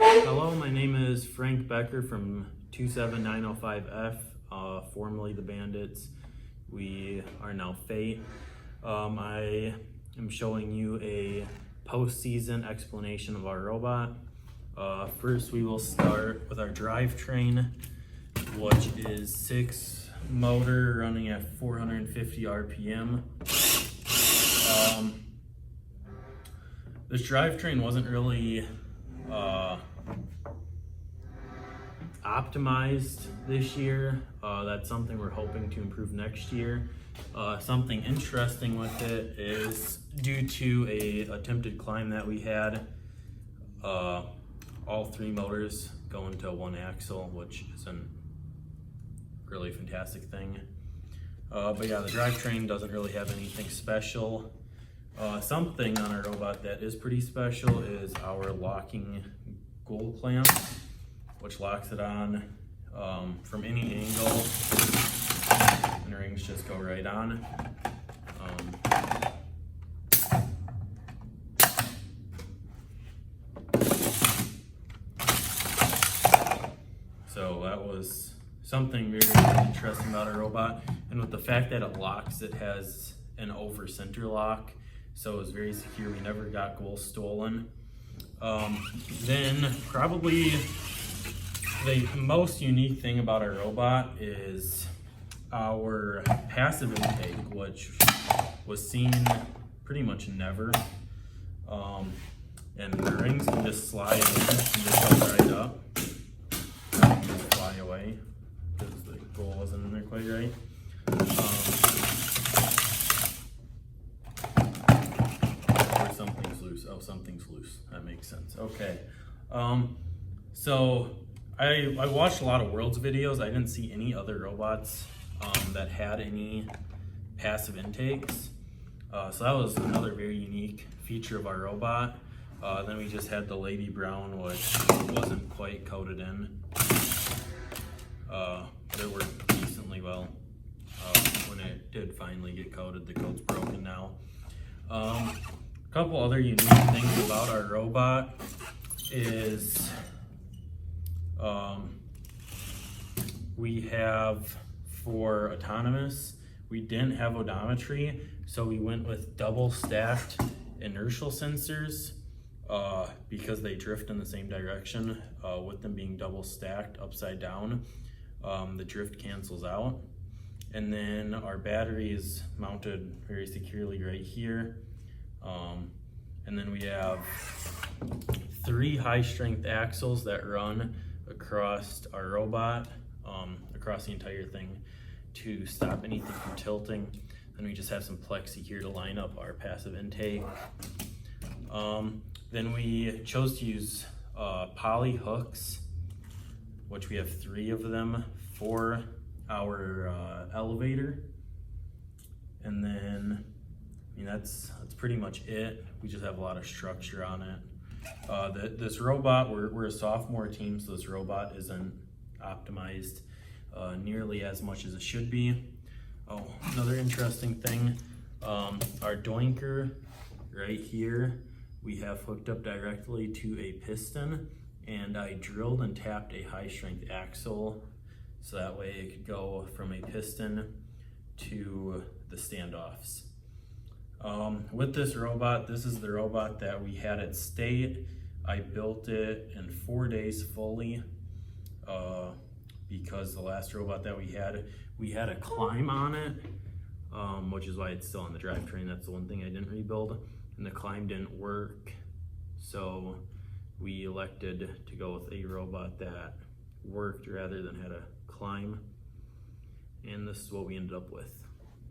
Hello, my name is Frank Becker from 27905F, formerly the Bandits. We are now Fate. I am showing you a postseason explanation of our robot. First, we will start with our drivetrain, which is 6 motor running at 450 RPM. This drivetrain wasn't really optimized this year. That's something we're hoping to improve next year. Something interesting with it is due to a attempted climb that we had, all 3 motors go into one axle, which is a really fantastic thing. But yeah, the drivetrain doesn't really have anything special. Something on our robot that is pretty special is our locking gold clamp, which locks it on from any angle, and the rings just go right on. So that was something very interesting about our robot, and with the fact that it locks, it has an over center lock, so it's very secure. We never got gold stolen. Then probably the most unique thing about our robot is our passive intake, which was seen pretty much never. And the rings can just slide in and just go right up. And just fly away because the goal wasn't in there quite right. Or something's loose. Oh, something's loose. That makes sense. Okay. So I watched a lot of Worlds videos. I didn't see any other robots that had any passive intakes. So that was another very unique feature of our robot. Then we just had the Lady Brown, which wasn't quite coated in. But it worked decently well. When it did finally get coated, the coat's broken now. A couple other unique things about our robot is we have, for autonomous, we didn't have odometry, so we went with double stacked inertial sensors because they drift in the same direction. With them being double stacked upside down, the drift cancels out. And then our battery is mounted very securely right here. And then we have 3 high strength axles that run across our robot, across the entire thing to stop anything from tilting. Then we just have some plexi here to line up our passive intake. Then we chose to use poly hooks, which we have 3 of them for our elevator. And then, I mean, that's pretty much it. We just have a lot of structure on it. This robot, we're a sophomore team, so this robot isn't optimized nearly as much as it should be. Oh, another interesting thing, our doinker right here, we have hooked up directly to a piston, and I drilled and tapped a high strength axle so that way it could go from a piston to the standoffs. With this robot, this is the robot that we had at State. I built it in 4 days fully because the last robot that we had a climb on it, which is why it's still on the drivetrain. That's the one thing I didn't rebuild, and the climb didn't work. So we elected to go with a robot that worked rather than had a climb, and this is what we ended up with.